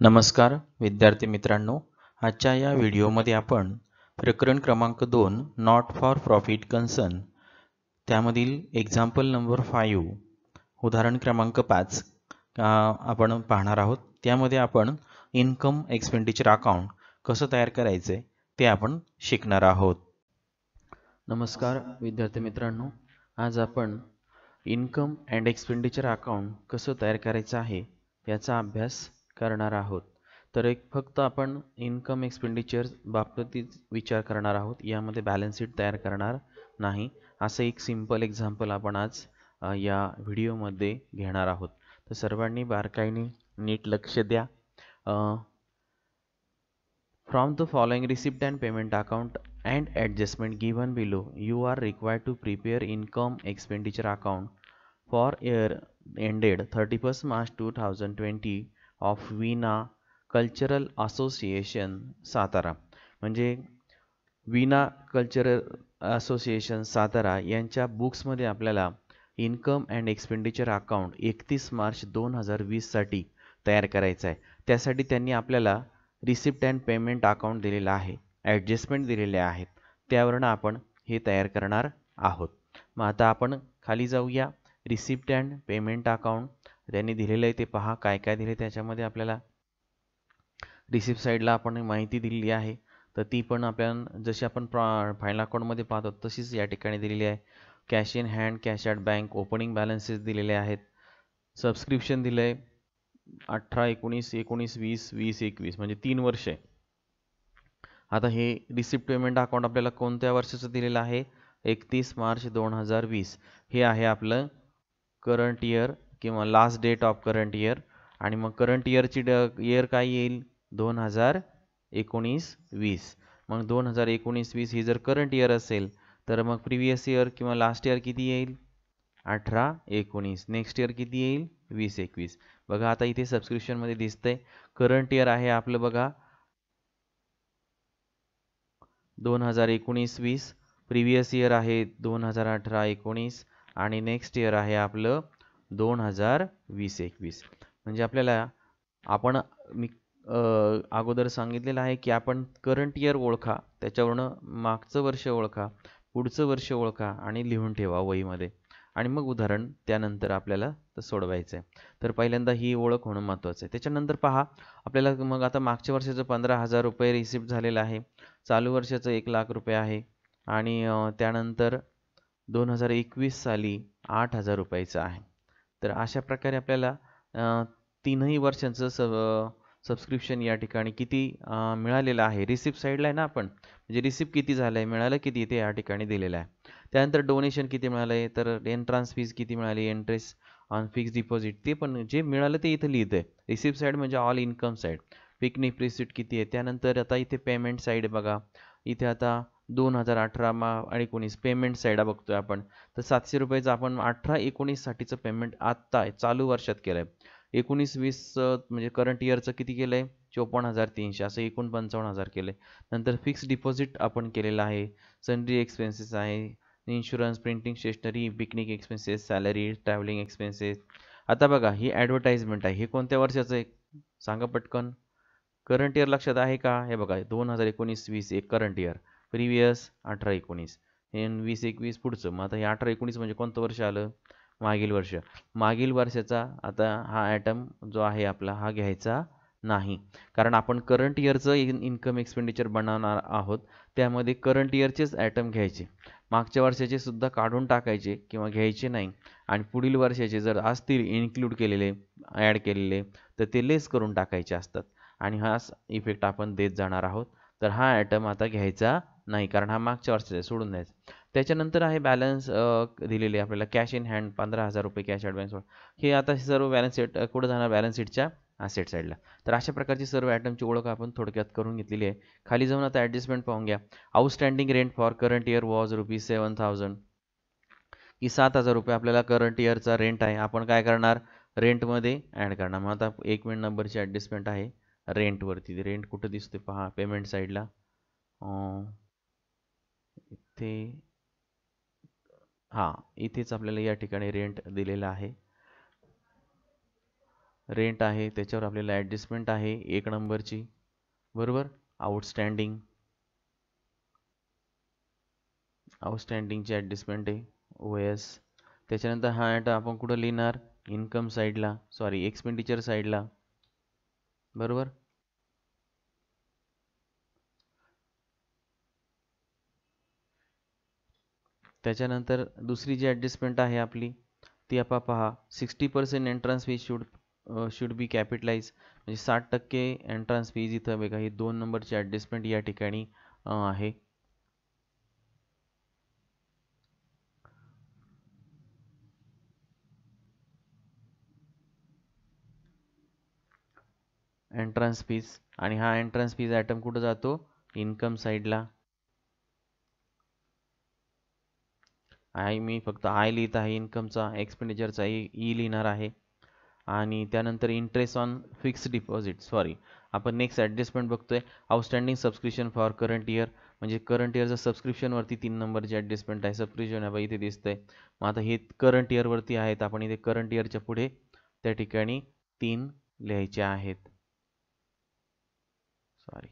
नमस्कार विद्यार्थी मित्रांनो, आजच्या या व्हिडिओमध्ये आपण प्रकरण क्रमांक 2 नॉट फॉर प्रॉफिट कन्सर्न त्यामधील एक्झाम्पल नंबर 5 उदाहरण क्रमांक 5 आपण पाहणार आहोत। त्यामध्ये आपण इन्कम एक्सपेंडिचर अकाउंट कसं तयार करायचे ते आपण शिकणार आहोत। नमस्कार विद्यार्थी मित्रांनो, आज आपण इन्कम अँड एक्सपेंडिचर अकाउंट कसं तयार करायचं आहे याचा अभ्यास करणार आहोत। तर फक्त आपण इन्कम एक्सपेंडिचर बाबतीत विचार करणार आहोत, यामध्ये बॅलन्स शीट तयार करणार नाही। असं एक सिंपल एक्झाम्पल आपण आज या व्हिडिओमध्ये घेणार आहोत। तर सर्वांनी बारकाईने नीट लक्ष द्या। From the following receipt and payment account and adjustment given below, you are required to prepare income expenditure account for year ended 31st March 2020 of Veena cultural association Satara. म्हणजे वीणा कल्चरल असोसिएशन सातारा यांच्या बुक्समध्ये आपल्याला income and expenditure account 31 March 2020 साठी तयार करायचं आहे। त्यासाठी त्यांनी आपल्याला रिसिप्ट अँड पेमेंट अकाउंट दिलेला आहे, ॲडजस्टमेंट दिलेले आहेत, त्यावरून आपण हे तयार करणार आहोत। मग आता आपण खाली जाऊया। रिसिप्ट अँड पेमेंट अकाउंट त्यांनी दिलेलं आहे ते पहा, काय काय दिले त्याच्यामध्ये। आपल्याला रिसिप्ट साईडला आपण माहिती दिलेली आहे, तर ती पण आपल्याला जशी आपण फायनल अकाउंटमध्ये पाहतो तशीच या ठिकाणी दिलेली आहे। Cash in hand, cash at bank, opening balances दिलेले आहेत, सबस्क्रिप्शन दिलं आहे 18, 19, 19, 20, 20, 21 म्हणजे 3 वर्ष आहे। आता हे रिसिप्ट पेमेंट अकाउंट आपल्याला कोणत्या वर्षाचं दिलेलं आहे? 31 मार्च 2020 हे आहे आपलं करंट इयर किंवा last date of current year. आणि मग करंट इयरची इयर काय येईल? 2019-20। मग 2019-20 ही जर करंट इयर असेल तर मग प्रिव्हियस इयर किंवा लास्ट इयर किती येईल? 18-19। नेक्स्ट इयर किती येईल? 20-21। बघा आता इथे सबस्क्रिप्शन मध्ये दिसतंय करंट इयर आहे आपलं बघा 2019-20, प्रिव्हियस इयर आहे 2018-19 आणि नेक्स्ट इयर आहे आपलं 2020-21। म्हणजे आपल्याला आपण मी अगोदर सांगितलेलं आहे की आपण करंट इयर ओळखा, त्याच्यावरून मागचं वर्ष ओळखा, पुढचं वर्ष ओळखा आणि लिहून ठेवा वहीमध्ये, आणि मग उदाहरण त्यानंतर आपल्याला सोडवायचं आहे। तर पहिल्यांदा ही ओळख होणं महत्त्वाचं आहे। त्याच्यानंतर पहा आपल्याला मग आता मागच्या वर्षाचं 15,000 रुपये रिसिप्ट झालेलं आहे, चालू वर्षाचं 1,00,000 रुपये आहे आणि त्यानंतर 2021 साली 8,000 रुपयाचं आहे। तर अशा प्रकारे आपल्याला तीनही वर्षांचं सबस्क्रिप्शन या ठिकाणी किती मिळालेलं आहे रिसिप्ट साईडला आहे ना, आपण म्हणजे रिसिप्ट किती झालं आहे, मिळालं किती ते या ठिकाणी दिलेलं आहे। त्यानंतर डोनेशन किती मिळालं आहे, तर एंट्रन्स फीज किती मिळाली, इंटरेस्ट ऑन फिक्स डिपॉझिट ते पण जे मिळालं ते इथं लिहितं आहे। रिसिप्ट साईड म्हणजे all income side, picnic receipt किती आहे। त्यानंतर आता इथे पेमेंट साईड बघा, इथे आता 2018 आणि 19 पेमेंट साईड बघतोय आपण, तर 700 रुपयाचं आपण 18-19 साठीचं पेमेंट आत्ता चालू वर्षात केलं आहे। 19-20 म्हणजे करंट इयरचं किती केलं आहे? 54,300, असं एकूण 55,000 केलं आहे। नंतर फिक्स डिपॉझिट आपण केलेलं आहे, सन्ड्री एक्सपेन्सेस आहे, insurance, printing stationery, picnic expenses, salary, travelling expenses. आता बघा ही ॲडव्हर्टाइजमेंट आहे, हे कोणत्या वर्षाचं आहे सांगा पटकन? करंट इयर लक्षात आहे का? हे बघा 2019-20 एक करंट इयर, प्रिव्हियस 18-19, 20-21 पुढचं। मग आता हे 18-19 म्हणजे कोणतं वर्ष आलं? मागील वर्ष। मागील वर्षाचा आता हा आयटम जो आहे आपला हा घ्यायचा नाही, कारण आपण करंट इयरचं इन्कम एक्सपेंडिचर बनवणार आहोत, त्यामध्ये करंट इयरचेच आयटम घ्यायचे, मागच्या वर्षाचे सुद्धा काढून टाकायचे किंवा घ्यायचे नाही, आणि पुढील वर्षाचे जर असतील इन्क्लूड केलेले, ॲड केलेले, तर ते लेस करून टाकायचे असतात, आणि हा इफेक्ट आपण देत जाणार आहोत। तर हा आयटम आता घ्यायचा नाही, कारण हा मागच्या वर्षाचा सोडून द्यायचा। त्याच्यानंतर आहे बॅलन्स दिलेले आपल्याला, कॅश इन हँड 15,000 रुपये कॅश ॲडव्हान्स, हे आता सर्व बॅलन्स शीट कुठं जाणार? बॅलन्स शीटच्या ॲसेट साईडला। तर अशा प्रकारची सर्व आयटमची ओळख आपण थोडक्यात करून घेतलेली आहे। खाली जाऊन आता ॲडजस्टमेंट पाहून घ्या। Outstanding rent for current year was ₹7,000, की 7,000 रुपये आपल्याला करंट इयरचा रेंट आहे, आपण काय करणार? रेंटमध्ये ॲड करणार। मग आता 1 मिनिट नंबरची ॲडजस्टमेंट आहे रेंटवरती, रेंट कुठं दिसते पहा पेमेंट साईडला, इथे, हां इथेच आपल्याला या ठिकाणी रेंट दिलेला आहे। रेंट आहे, त्याच्यावर आपल्याला ॲडजस्टमेंट आहे 1 नंबरची, बरोबर. आउटस्टँडिंगची ॲडजस्टमेंट आहे OS. त्याच्यानंतर हा आयटम आपण कुठं लिहिणार, इन्कम साईडला, सॉरी एक्सपेंडिचर साईडला, बरोबर. त्याच्यानंतर दुसरी जी ॲडजस्टमेंट आहे आपली ती आपण पहा, 60% entrance fee should be capitalise, म्हणजे 60% एंट्रन्स फीज इथं बघा, ही 2 नंबरची ॲडजस्टमेंट या ठिकाणी आहे. एंट्रन्स फीज, आणि हा एंट्रन्स फीज आयटम कुठं जातो, इन्कम साईडला. मी फक्त आय लिहित आहे, इन्कमचा, एक्सपेंडिचरचा ई लिहिणार आहे. आणि त्यानंतर interest on fix deposit, sorry आपण नेक्स्ट ॲडजस्टमेंट बघतोय, outstanding subscription for current year, म्हणजे करंट इयरचं सबस्क्रिप्शनवरती 3 नंबरची ॲडजस्टमेंट आहे. सबस्क्रिप्शन आहे इथे दिसतंय. मग आता हे करंट इयरवरती आहेत, आपण इथे करंट इयरच्या पुढे त्या ठिकाणी 3 लिहायचे आहेत, सॉरी.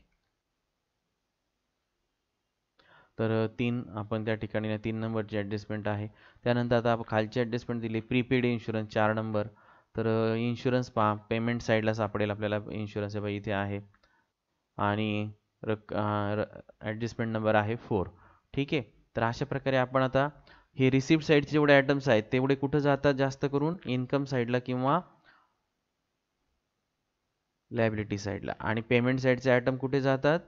तर 3 आपण त्या ठिकाणी 3 नंबरची ॲडजस्टमेंट आहे. त्यानंतर आता आपण खालची ॲडजस्टमेंट दिली, प्रीपेड इन्शुरन्स 4 नंबर. तर इन्शुरन्स पहा, पेमेंट साईडला सापडेल आपल्याला इन्शुरन्स, आहे इथे आहे. आणि ॲडजस्टमेंट नंबर आहे 4. ठीक आहे. तर अशा प्रकारे आपण आता हे रिसिप्ट साईडचे जेवढे आयटम्स आहेत तेवढे कुठं जातात, जास्त करून इन्कम साईडला किंवा लायबिलिटी साईडला, आणि पेमेंट साईडचे आयटम कुठे जातात,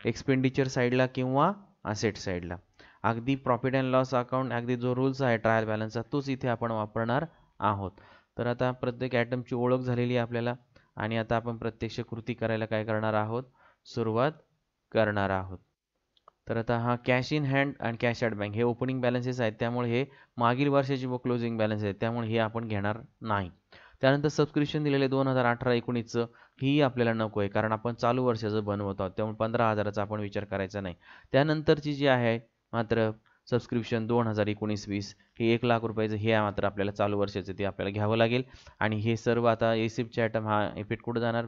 एक्सपेंडिचर साईडला किंवा असेट साईडला. अगदी प्रॉफिट अँड लॉस अकाउंट, अगदी जो रूल्स आहे ट्रायल बॅलन्सचा तोच इथे आपण वापरणार आहोत. तर आता प्रत्येक आयटमची ओळख झालेली आहे आपल्याला, आणि आता आपण प्रत्यक्ष कृती करायला काय करणार आहोत, सुरुवात करणार आहोत. तर आता हा कॅश इन हँड आणि कॅश ॲट बँक हे ओपनिंग बॅलन्सेस आहेत, त्यामुळे हे मागील वर्षाची व क्लोजिंग बॅलन्स आहेत, त्यामुळे हे आपण घेणार नाही. त्यानंतर सबस्क्रिप्शन दिलेले 2018-19चं ही आपल्याला नको आहे, कारण आपण चालू वर्षाचं बनवत आहोत, त्यामुळे 15,000चा आपण विचार करायचा नाही. त्यानंतरची जी आहे मात्र सबस्क्रिप्शन 2019-20 हे 1,00,000 रुपयाचं, हे मात्र आपल्याला चालू वर्षाचं ते आपल्याला घ्यावं लागेल. आणि हे सर्व आता एसिपचे आयटम, हा इफेक्ट कुठं जाणार,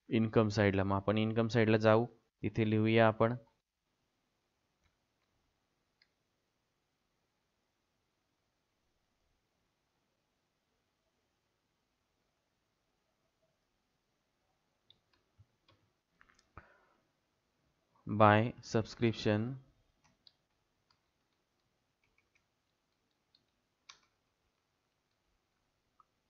इन्कम साईडला. मग आपण इन्कम साईडला जाऊ, तिथे लिहूया आपण बाय सबस्क्रिप्शन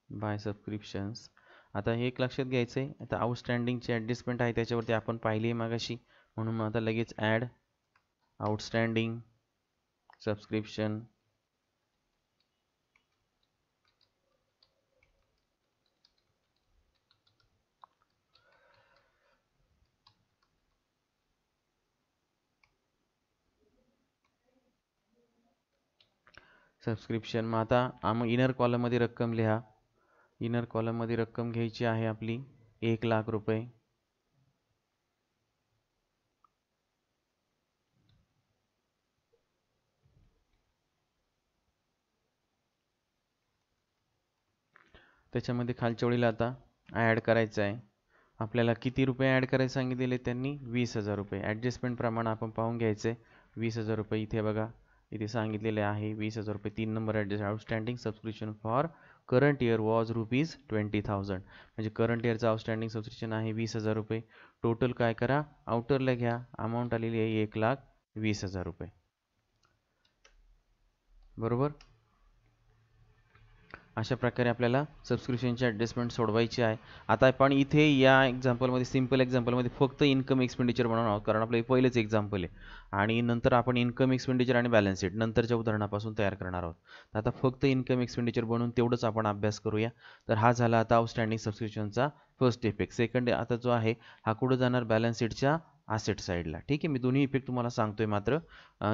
बाय सबस्क्रिप्शन्स. आता हे एक लक्षात घ्यायचं आहे, आता आउटस्टँडिंगची ॲडजस्टमेंट आहे त्याच्यावरती आपण पाहिली आहे मागाशी, म्हणून मग आता लगेच ॲड आउटस्टँडिंग सबस्क्रिप्शन सबस्क्रिप्शन. मग आता इनर कॉलममध्ये रक्कम लिहा. इनर कॉलममध्ये रक्कम घ्यायची आहे आपली 1,00,000 रुपये. त्याच्यामध्ये खालच्या ओळीला आता ॲड करायचं आहे आपल्याला. किती रुपये ॲड करायला सांगितलेले त्यांनी, 20,000 रुपये. ॲडजस्टमेंट प्रमाणे आपण पाहून घ्यायचं आहे. 20,000 रुपये इथे बघा, इथे सांगितलेले आहे 20,000 रुपये. 3 number adjust, outstanding subscription for current year was ₹20,000, म्हणजे करंट इयरचं आउटस्टँडिंग सबस्क्रिप्शन आहे 20,000 रुपये. टोटल काय करा, आउटरला घ्या, अमाऊंट आलेली आहे 1,20,000 रुपये, बरोबर. अशा प्रकारे आपल्याला सबस्क्रिप्शनची ॲडजस्टमेंट सोडवायची आहे. आता आपण इथे या एक्झाम्पलमध्ये, सिम्पल एक्झाम्पलमध्ये फक्त इन्कम एक्सपेंडिचर बनवणार आहोत, कारण आपलं हे पहिलेच एक्झाम्पल आहे. आणि नंतर आपण इन्कम एक्सपेंडिचर आणि बॅलन्स शीट नंतरच्या उदाहरणापासून तयार करणार आहोत. तर आता फक्त इन्कम एक्सपेंडिचर बनवून तेवढंच आपण अभ्यास करूया. तर हा झाला आता आउटस्टँडिंग सबस्क्रिप्शनचा फर्स्ट इफेक्ट. सेकंड आता जो आहे हा कुठं जाणार, बॅलन्स शीटच्या असेट साईडला. ठीक आहे, मी दोन्ही इफेक्ट तुम्हाला सांगतोय, मात्र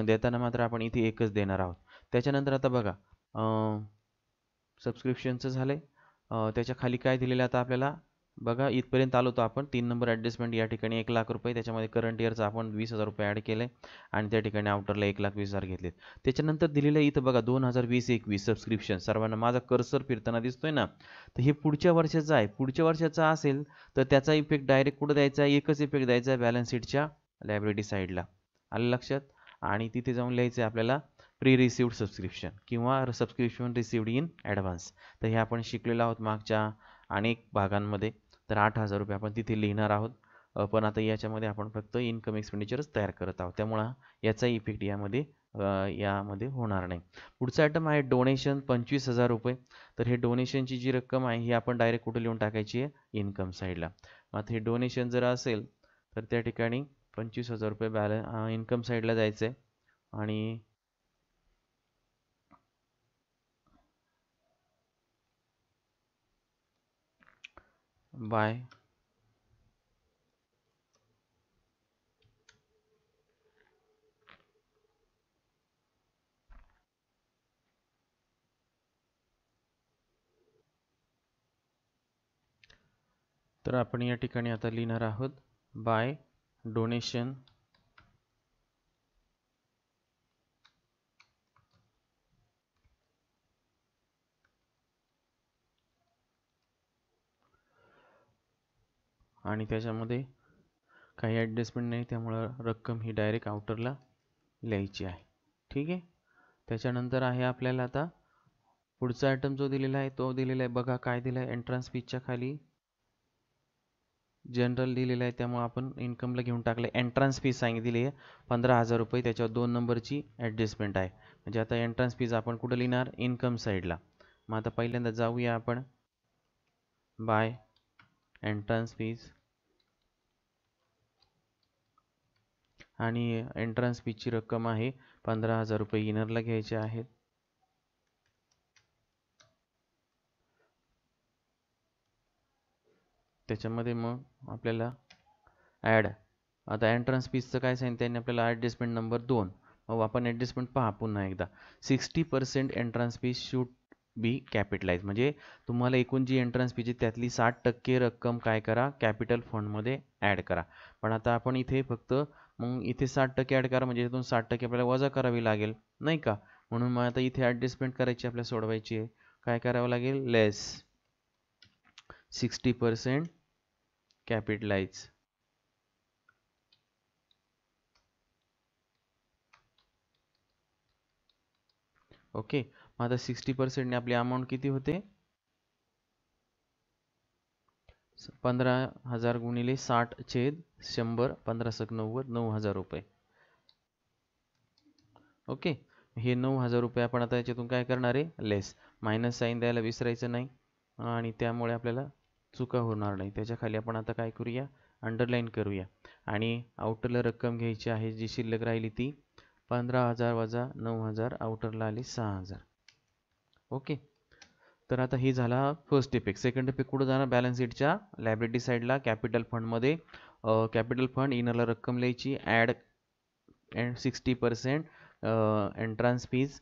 देताना मात्र आपण इथे एकच देणार आहोत. त्याच्यानंतर आता बघा, सबस्क्रिप्शनचं झालं आहे. त्याच्या खाली काय दिलेलं आता आपल्याला, बघा इथपर्यंत आलो होतो आपण. 3 नंबर ॲडजस्टमेंट या ठिकाणी 1,00,000 रुपये, त्याच्यामध्ये करंट इयरचा आपण 20,000 रुपये ॲड केले आणि त्या ठिकाणी आउटरला 1,20,000 घेतलेत. त्याच्यानंतर दिलेलं आहे इथं बघा 2020-21 सबस्क्रिप्शन. सर्वांना माझा कर्सर फिरताना दिसतोय ना, तर हे पुढच्या वर्षाचं आहे. पुढच्या वर्षाचा असेल तर त्याचा इफेक्ट डायरेक्ट कुठं द्यायचा आहे, एकच इफेक्ट द्यायचा आहे बॅलन्स शीटच्या लायबिलिटी साईडला. आलं लक्षात? आणि तिथे जाऊन लिहायचं आहे आपल्याला प्री रिसिव्ड सबस्क्रिप्शन किंवा सबस्क्रिप्शन रिसिव्ड इन ॲडव्हान्स. तर हे आपण शिकलेलो आहोत मागच्या अनेक भागांमध्ये. तर 8,000 रुपये आपण तिथे लिहिणार आहोत. पण आता याच्यामध्ये आपण फक्त इन्कम एक्सपेंडिचरच तयार करत आहोत, त्यामुळं याचा इफेक्ट यामध्ये होणार नाही. पुढचा आयटम आहे डोनेशन 25,000 रुपये. तर हे डोनेशनची जी रक्कम आहे ही आपण डायरेक्ट कुठे लिहून टाकायची आहे, इन्कम साईडला. मग आता हे डोनेशन जर असेल तर त्या ठिकाणी 25,000 रुपये इन्कम साईडला जायचं आहे आणि बाय तर आपण या ठिकाणी आता लिहिणार आहोत बाय डोनेशन आणि त्याच्यामध्ये काही ॲडजस्टमेंट नाही, त्यामुळं रक्कम ही डायरेक्ट आउटरला लिहायची आहे. ठीक आहे. त्याच्यानंतर आहे आपल्याला आता पुढचा आयटम जो दिलेला आहे तो दिलेला आहे बघा काय दिला आहे, एंट्रन्स फीच्या खाली जनरल दिलेलं आहे, त्यामुळे आपण इन्कमला घेऊन टाकलं. एंट्रन्स फीज सांगितलेली आहे 15,000 रुपये, त्याच्यावर 2 नंबरची ॲडजस्टमेंट आहे. म्हणजे आता एंट्रन्स फीज आपण कुठं लिहिणार, इन्कम साईडला. मग आता पहिल्यांदा जाऊया आपण बाय एंट्रन्स फीज आणि एंट्रन्स फीची रक्कम आहे 15,000 रुपये इनरला घ्यायचे आहेत. त्याच्यामध्ये मग आपल्याला ॲड आता एंट्रन्स फीजचं काय सांगितलं त्यांनी आपल्याला ॲडजस्टमेंट नंबर 2. मग आपण ॲडजस्टमेंट पहा पुन्हा एकदा. 60% entrance fees should be capitalise, म्हणजे तुम्हाला एकूण जी एंट्रन्स फीची त्यातली 60% रक्कम काय करा, कॅपिटल फंडमध्ये ॲड करा. पण आता आपण इथे फक्त मग इथे 60% ॲड करा म्हणजे इथून 60% आपल्याला वजा करावी लागेल नाही का. म्हणून मग आता इथे ॲडजस्टमेंट करायची आपल्याला सोडवायची आहे. काय करावं लागेल, लेस 60% कॅपिटलाइज. ओके. मग आता 60%ने आपली अमाऊंट किती होते, 15,000 गुणिले 60/100, 15×90, 9,000 रुपये. ओके. हे 9,000 रुपये आपण आता याच्यातून काय करणार आहे, लेस. मायनस साईन द्यायला विसरायचं नाही आणि त्यामुळे आपल्याला चुका होणार नाही. त्याच्या खाली आपण आता काय करूया, अंडरलाईन करूया आणि आउटरला रक्कम घ्यायची आहे जी शिल्लक राहिली ती 15,000 वजा 9,000, आउटरला आली 6,000. ओके. तर आता ही झाला फर्स्ट इफेक्ट. सेकंड इफेक्ट कुठं जाणार, बॅलन्स शीटच्या लायबिलिटी साईडला कॅपिटल फंडमध्ये. कॅपिटल फंड इनरला रक्कम लिहायची, ॲड 60% एंट्रन्स फीज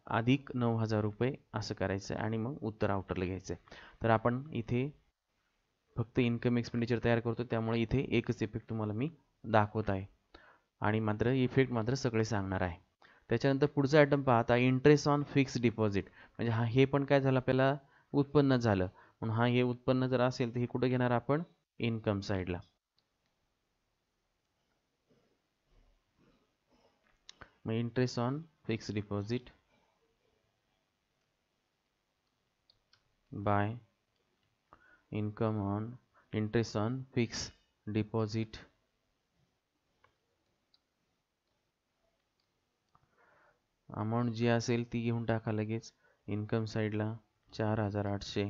अधिक 9,000 रुपये असं करायचं आहे आणि मग उत्तर आउटरला घ्यायचं आहे. तर आपण इथे फक्त इन्कम एक्सपेंडिचर तयार करतो, त्यामुळे इथे एकच इफेक्ट तुम्हाला मी दाखवत आहे आणि मात्र इफेक्ट मात्र सगळे सांगणार आहे. त्याच्यानंतर पुढचा आयटम पाहता इंटरेस्ट ऑन फिक्स डिपॉझिट. म्हणजे हे पण काय झालं आपल्याला, उत्पन्न झालं. म्हणून हे उत्पन्न जर असेल तर हे कुठे घेणार आपण, इन्कम साईडला. मग interest on fix deposit by income on interest on fix deposit amount जी असेल ती घेऊन टाका लगेच इन्कम साईडला, 4,800.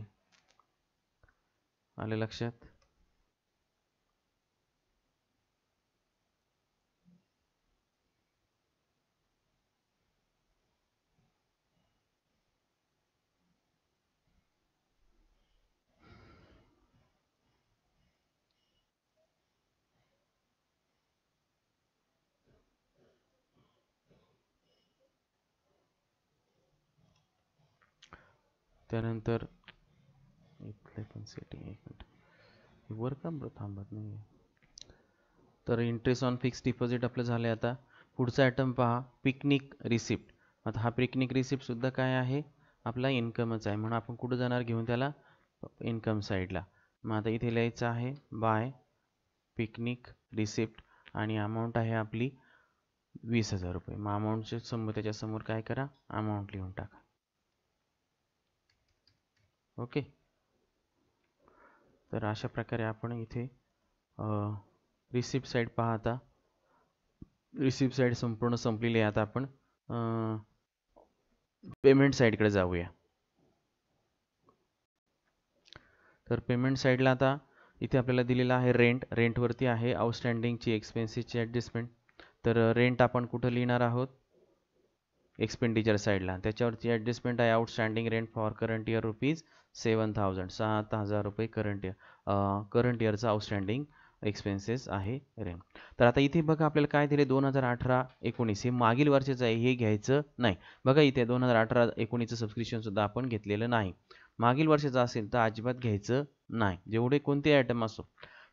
आले लक्षात. त्यानंतर इथले पण सेटिंग एक मिनिट. वर का थांबत नाही. तर इंटरेस्ट ऑन फिक्स डिपॉझिट आपलं झालं. आता पुढचा आयटम पहा, पिकनिक रिसिप्ट. आता हा पिकनिक रिसिप्ट सुद्धा काय आहे, आपला इन्कमच आहे, म्हणून आपण कुठं जाणार घेऊन त्याला, इन्कम साईडला. मग आता इथे लिहायचं आहे बाय पिकनिक रिसिप्ट आणि अमाऊंट आहे आपली 20,000 रुपये. मग अमाऊंटच्या समोर, त्याच्यासमोर काय करा, अमाऊंट लिहून टाका. ओके. तर अशा प्रकारे आपण इथे रिसिप्ट साईड पहा. आता रिसिप्ट साईड संपूर्ण संपलेली आहे. आता आपण पेमेंट साईडकडे जाऊया. तर पेमेंट साईडला आता इथे आपल्याला दिलेला आहे रेंट. रेंटवरती आहे आउटस्टँडिंगची एक्सपेन्सेसची ॲडजस्टमेंट. तर रेंट आपण कुठं लिहिणार आहोत, एक्सपेंडिचर साईडला. त्याच्यावरती ॲडजस्टमेंट आहे outstanding rent for current year ₹7,000. 7,000 रुपये करंट इयरचा आउटस्टँडिंग एक्सपेन्सेस आहे रेंट. तर आता इथे बघा आपल्याला काय दिले, 2018-19 हे मागील वर्षाचं आहे, हे घ्यायचं नाही. बघा इथे 2018-19चं सबस्क्रिप्शन सुद्धा आपण घेतलेलं नाही. मागील वर्षाचं असेल तर अजिबात घ्यायचं नाही, जेवढे कोणते आयटम असो.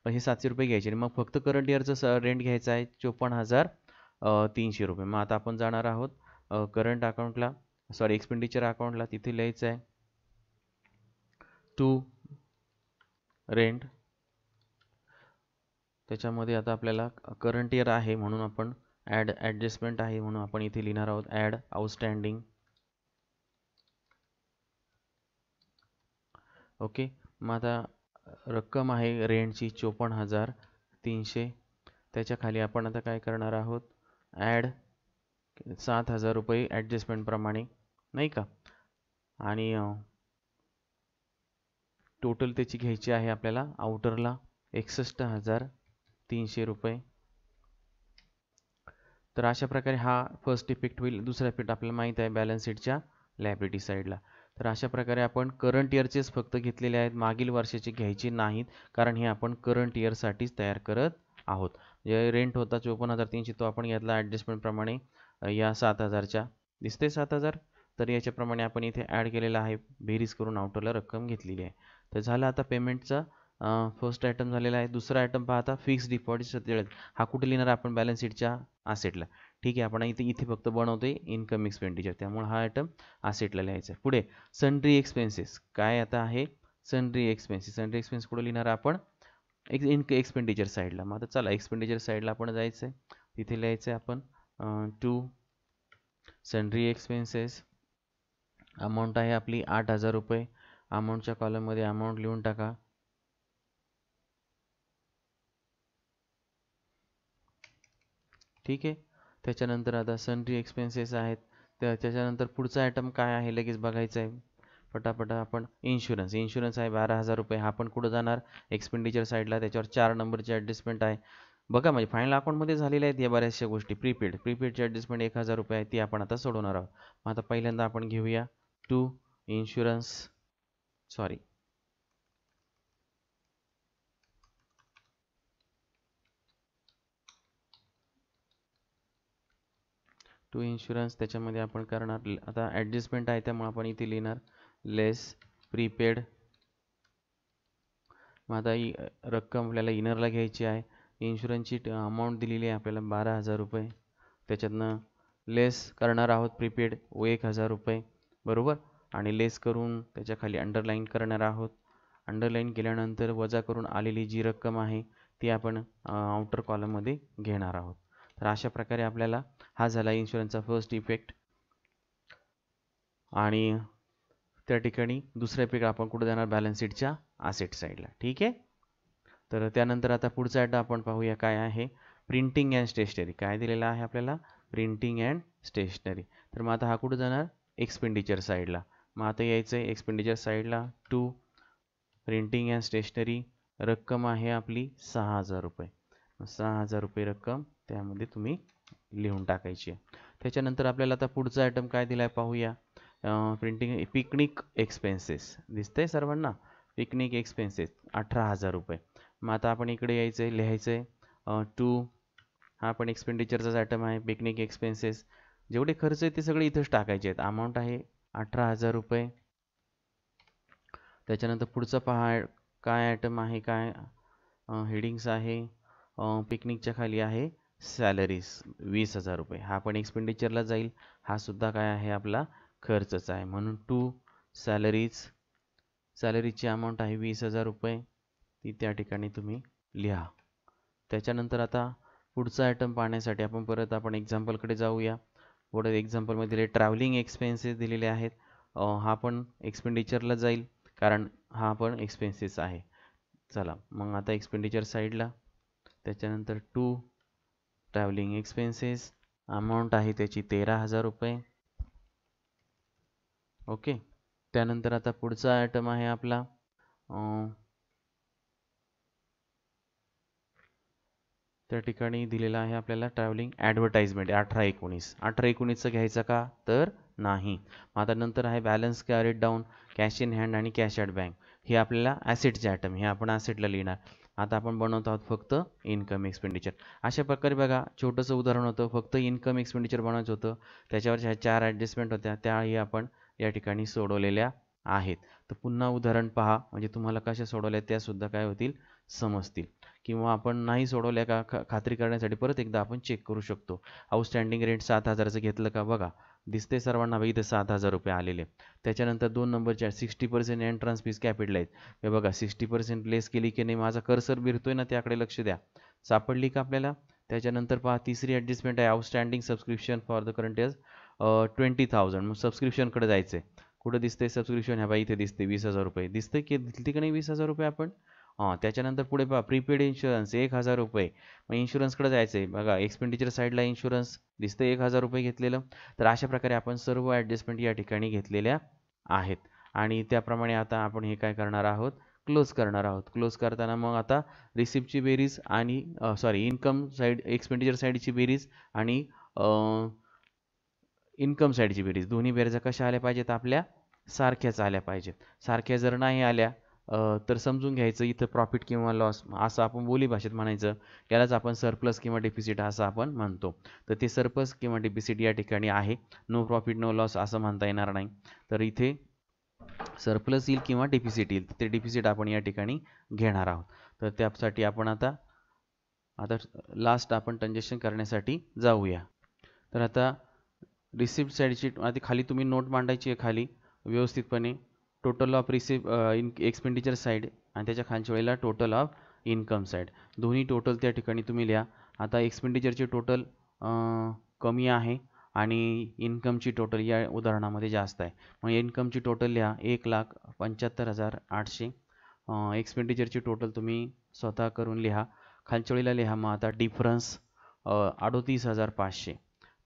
पण हे 700 रुपये घ्यायचे. मग फक्त करंट इयरचं रेंट घ्यायचं आहे 54,300 रुपये. मग आता आपण जाणार आहोत करंट अकाउंटला, सॉरी एक्सपेंडिचर अकाउंटला. तिथे लिहायचं आहे टू रेंट. त्याच्यामध्ये आता आपल्याला करंट इयर आहे म्हणून आपण ॲडजस्टमेंट आहे म्हणून आपण इथे लिहिणार आहोत ॲड आउटस्टँडिंग. ओके. मग आता रक्कम आहे रेंटची 54,300. त्याच्या खाली आपण आता काय करणार आहोत, ॲड 7,000 रुपये ॲडजस्टमेंटप्रमाणे, नाही का. आणि टोटल त्याची घ्यायची आहे आपल्याला आउटरला 61,300 रुपये. तर अशा प्रकारे हा फर्स्ट इफेक्ट होईल. दुसरा इफेक्ट आपल्याला माहीत आहे बॅलन्स शीटच्या लायबिलिटी साईडला. तर अशा प्रकारे आपण करंट इयरचेच फक्त घेतलेले आहेत, मागील वर्षाचे घ्यायचे नाहीत, कारण हे आपण करंट इयरसाठीच तयार करत आहोत. जे रेंट होता 54,300 तो आपण घेतला ॲडजस्टमेंटप्रमाणे या 7,000च्या. दिसते 7,000. तर याच्याप्रमाणे आपण इथे ॲड केलेला आहे, बेरीज करून आउटरला रक्कम घेतलेली आहे. तर झालं आता पेमेंटचा फर्स्ट आयटम झालेला आहे. दुसरा आयटम पाहता फिक्स डिपॉझिट. हा कुठे लिहिणार आपण, बॅलन्स शीटच्या आसेटला. ठीक आहे, आपण इथे फक्त बनवतोय इन्कम एक्सपेंडिचर, त्यामुळे हा आयटम आसेटला लिहायचा आहे. पुढे सन्ड्री एक्सपेन्सेस. काय आता आहे, सन्ड्री एक्सपेन्सेस. सन्ड्री एक्सपेन्स कुठे लिहिणार आपण, एक्सपेंडिचर साईडला. मग आता चला एक्सपेंडिचर साईडला आपण जायचं आहे. तिथे लिहायचं आहे आपण टू सन्ड्री एक्सपेन्सेस. अमाऊंट आहे आपली 8,000 रुपये. अमाऊंटच्या कॉलममध्ये अमाऊंट लिहून टाका. ठीक आहे. त्याच्यानंतर आता सन्ड्री एक्सपेन्सेस आहेत. त्याच्यानंतर पुढचा आयटम काय आहे लगेच बघायचं आहे पटापटा. आपण इन्शुरन्स आहे 12,000 रुपये. हा पण कुठं जाणार, एक्सपेंडिचर साईडला. त्याच्यावर 4 नंबरची ॲडजस्टमेंट आहे. बघा म्हणजे फायनल अकाउंटमध्ये झालेल्या आहेत या बऱ्याचशा गोष्टी. प्रीपेडची ॲडजस्टमेंट 1,000 रुपये आहे, ती आपण आता सोडवणार आहोत. मग आता पहिल्यांदा आपण घेऊया टू इन्शुरन्स. त्याच्यामध्ये आपण करणार आता ॲडजस्टमेंट आहे त्यामुळे आपण इथे लिहिणार लेस प्रीपेड. मग आता ही रक्कम आपल्याला इनरला घ्यायची आहे. इन्शुरन्सची अमाऊंट दिलेली आहे आपल्याला 12,000 रुपये. त्याच्यातनं लेस करणार आहोत प्रीपेड 1,000 रुपये, बरोबर. आणि लेस करून त्याच्या खाली अंडरलाईन करणार आहोत. अंडरलाईन केल्यानंतर वजा करून आलेली जी रक्कम आहे ती आपण आउटर कॉलममध्ये घेणार आहोत. तर अशा प्रकारे आपल्याला हा झाला इन्शुरन्सचा फर्स्ट इफेक्ट. आणि त्या ठिकाणी दुसऱ्या इफेक्ट आपण कुठे जाणार, बॅलन्स शीटच्या आसेट साईडला. ठीक आहे. तर त्यानंतर आता पुढचा आयटम आपण पाहूया काय आहे, प्रिंटिंग अँड स्टेशनरी. काय दिलेलं आहे आपल्याला, प्रिंटिंग अँड स्टेशनरी. तर मग आता हा कुठं जाणार, एक्सपेंडिचर साईडला. मग आता यायचं आहे एक्सपेंडिचर साईडला टू प्रिंटिंग अँड स्टेशनरी. रक्कम आहे आपली 6,000 रुपये. 6,000 रुपये रक्कम त्यामध्ये तुम्ही लिहून टाकायची आहे. त्याच्यानंतर आपल्याला आता पुढचा आयटम काय दिला आहे पाहूया, पिकनिक एक्सपेन्सेस. दिसतंय सर्वांना, पिकनिक एक्सपेन्सेस 18,000 रुपये. मग आता आपण इकडे यायचं आहे, लिहायचं आहे टू, हा पण एक्सपेंडिचरचाच आयटम आहे, पिकनिक एक्सपेन्सेस. जेवढे खर्च आहेत ते सगळे इथंच टाकायचे आहेत. अमाऊंट आहे 18,000 रुपये. त्याच्यानंतर पुढचा पहा काय आयटम आहे, काय हेडिंग्स आहे पिकनिकच्या खाली आहे सॅलरीज 20,000 रुपये. हा पण एक्सपेंडिचरला जाईल. हा सुद्धा काय आहे आपला खर्चच आहे. म्हणून टू सॅलरीज, सॅलरीची अमाऊंट आहे 20,000 रुपये. ती त्या ठिकाणी तुम्ही लिहा. त्याच्यानंतर आता पुढचा आयटम पाहण्यासाठी आपण एक्झाम्पलकडे जाऊया. पुढे एक्झाम्पलमध्ये दिले ट्रॅव्हलिंग एक्सपेन्सेस दिलेले आहेत. हा पण एक्सपेंडिचरला जाईल कारण हा पण एक्सपेन्सेस आहे. चला मग आता एक्सपेंडिचर साईडला. त्याच्यानंतर टू ट्रॅव्हलिंग एक्सपेन्सेस, अमाऊंट आहे त्याची 13,000 रुपये. ओके. त्यानंतर आता पुढचा आयटम आहे आपला त्या ठिकाणी दिलेला आहे आपल्याला ट्रॅव्हलिंग ॲडव्हर्टाइजमेंट 18-19. 18-19चं घ्यायचं का तर नाही. आता नंतर आहे balance carried down, cash in hand आणि कॅश ॲट बँक. हे आपल्याला ॲसेटचे आयटम, हे आपण ॲसेटला लिहिणार. आता आपण बनवत आहोत फक्त इन्कम एक्सपेंडिचर. अशा प्रकारे बघा छोटंसं उदाहरण होतं, फक्त इन्कम एक्सपेंडिचर बनवायचं होतं. त्याच्यावर ह्या 4 ॲडजस्टमेंट होत्या त्याही आपण या ठिकाणी सोडवलेल्या आहेत. तर पुन्हा उदाहरण पहा म्हणजे तुम्हाला कशा सोडवल्या त्या सुद्धा काय होतील समजतील. किंवा आपण नाही सोडवल्या का खात्री करण्यासाठी परत एकदा आपण चेक करू शकतो. आउटस्टँडिंग रेंट 7,000चं घेतलं का बघा दिसते सर्वांना इथे 7,000 रुपये आलेले. त्याच्यानंतर 2 नंबरच्या 60% एंट्रन्स फीस कॅपिटल आहेत. हे बघा 60% प्लेस केली की नाही, माझा कर्सर बिरतोय ना त्याकडे लक्ष द्या. सापडली का आपल्याला. त्याच्यानंतर पहा तिसरी ॲडजस्टमेंट आहे outstanding subscription for the current years 20,000. मग सबस्क्रिप्शनकडे जायचं आहे. कुठं दिसते सबस्क्रिप्शन, ह्या बाई इथे दिसते 20,000 रुपये. दिसते की दिसते की नाही 20,000 रुपये आपण. त्याच्यानंतर पुढे पहा प्रीपेड इन्शुरन्स 1,000 रुपये. मग इन्शुरन्सकडे जायचं आहे. बघा एक्सपेंडिचर साईडला इन्शुरन्स दिसतं 1,000 रुपये घेतलेलं. तर अशा प्रकारे आपण सर्व ॲडजस्टमेंट या ठिकाणी घेतलेल्या आहेत. आणि त्याप्रमाणे आता आपण हे काय करणार आहोत क्लोज करणार आहोत. क्लोज करताना मग आता रिसिप्टची बेरीज आणि इन्कम साईड एक्सपेंडिचर साईडची बेरीज आणि इन्कम साईडची बेरीज दोन्ही बेरजा कशा आल्या पाहिजेत आपल्या सारख्याच आल्या पाहिजेत. सारख्या जर नाही आल्या तर समजून घ्यायचं इथं प्रॉफिट किंवा लॉस असं आपण बोली भाषेत म्हणायचं. यालाच आपण सरप्लस किंवा डेफिसिट असं आपण म्हणतो. तर ते सरप्लस किंवा डेफिसिट या ठिकाणी आहे. नो प्रॉफिट नो लॉस असं म्हणता येणार नाही. तर इथे सरप्लस येईल किंवा डेफिसिट येईल. ते डेफिसिट आपण या ठिकाणी घेणार आहोत. तर त्यासाठी आपण आता लास्ट आपण ट्रान्झॅक्शन करण्यासाठी जाऊया. तर आता रिसिप्ट साईडची आधी खाली तुम्ही नोट मांडायची आहे खाली व्यवस्थितपणे. टोटल ऑफ एक्सपेंडिचर साईड आणि त्याच्या खालच्या वेळेला टोटल ऑफ इन्कम साईड दोन्ही टोटल त्या ठिकाणी तुम्ही लिहा. आता एक्सपेंडिचरची टोटल कमी आहे आणि इन्कमची टोटल या उदाहरणामध्ये जास्त आहे. मग इन्कमची टोटल लिहा 1,75,800. एक्सपेंडिचरची टोटल तुम्ही स्वतः करून लिहा. खालच्या वेळेला लिहा. मग आता डिफरन्स 38,500.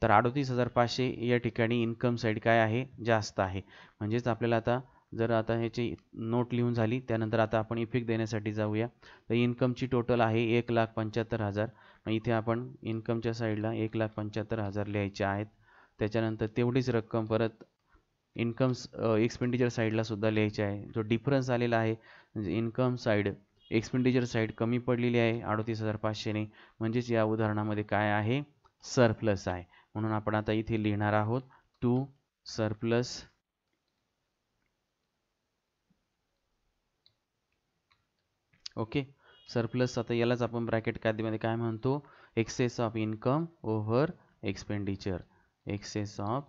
तर 38,500 या ठिकाणी इन्कम साईड काय आहे जास्त आहे. म्हणजेच आपल्याला आता जर आता ह्याची नोट लिहून झाली त्यानंतर आता आपण इफेक्ट देण्यासाठी जाऊया. तर इन्कमची टोटल आहे 1,75,000. मग इथे आपण इन्कमच्या साईडला 1,75,000 लिहायचे आहेत. त्याच्यानंतर तेवढीच रक्कम परत इन्कम एक्सपेंडिचर साईडला सुद्धा लिहायची आहे. जो डिफरन्स आलेला आहे म्हणजे इन्कम साईड एक्सपेंडिचर साईड कमी पडलेली आहे 38,500ने. म्हणजेच या उदाहरणामध्ये काय आहे सरप्लस आहे. म्हणून आपण आता इथे लिहिणार आहोत टू सरप्लस ओके. सरप्लस आता यालाच आपण ब्रॅकेट मध्ये काय म्हणतो excess of income over expenditure. Excess of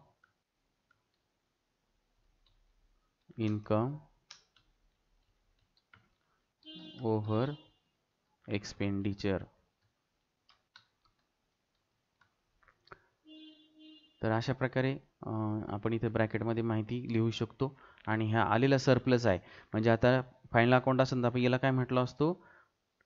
income over expenditure. तर अशा प्रकारे आपण इथे ब्रॅकेटमध्ये माहिती लिहू शकतो. आणि हा आलेला सरप्लस आहे म्हणजे आता फायनल अकाउंट असेल तर आपण याला काय म्हटलं असतो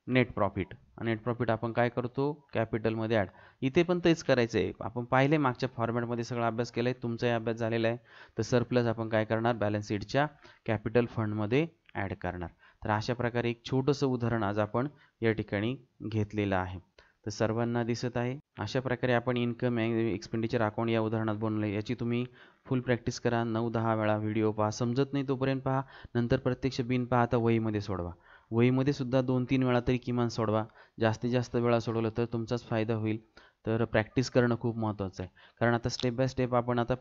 नेट प्रॉफिट. नेट प्रॉफिट आपण काय करतो कॅपिटलमध्ये ॲड. इथे पण तेच करायचं आहे. आपण पाहिले मागच्या फॉर्मॅटमध्ये सगळा अभ्यास केला आहे तुमचाही अभ्यास झालेला आहे. तर सरप्लस आपण काय करणार बॅलन्स शीटच्या कॅपिटल फंडमध्ये ॲड करणार. तर अशा प्रकारे एक छोटंसं उदाहरण आज आपण या ठिकाणी घेतलेलं आहे. तर सर्वांना दिसत आहे. अशा प्रकारे आपण इन्कम एक्सपेंडिचर अकाउंट या उदाहरणात बनवलं. याची तुम्ही फुल प्रॅक्टिस करा. 9-10 वेळा व्हिडिओ पहा. समजत नाही तोपर्यंत पहा. नंतर प्रत्यक्ष बिन पहा आता वहीमध्ये सोडवा. वहीमध्ये सुद्धा 2-3 वेळा तरी किमान सोडवा. जास्तीत जास्त वेळा सोडवलं तर तुमचाच फायदा होईल. तर प्रॅक्टिस करणं खूप महत्त्वाचं आहे. कारण आता स्टेप बाय स्टेप आपण आता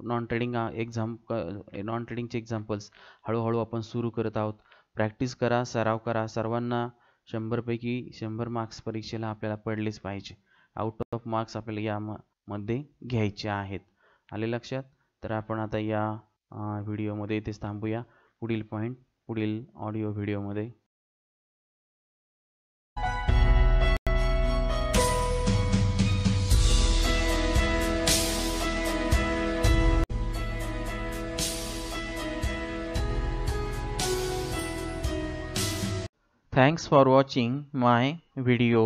नॉन ट्रेडिंगचे एक्झाम्पल्स हळूहळू आपण सुरू करत आहोत. प्रॅक्टिस करा सराव करा. सर्वांना 100पैकी 100 मार्क्स परीक्षेला आपल्याला पडलेच पाहिजे. आउट ऑफ मार्क्स आपल्याला यामध्ये घ्यायचे आहेत. आले लक्षात? तर आपण आता या व्हिडिओमध्ये इथेच थांबूया. पुढील पॉईंट पुढील ऑडिओ व्हिडिओमध्ये. Thanks for watching my video.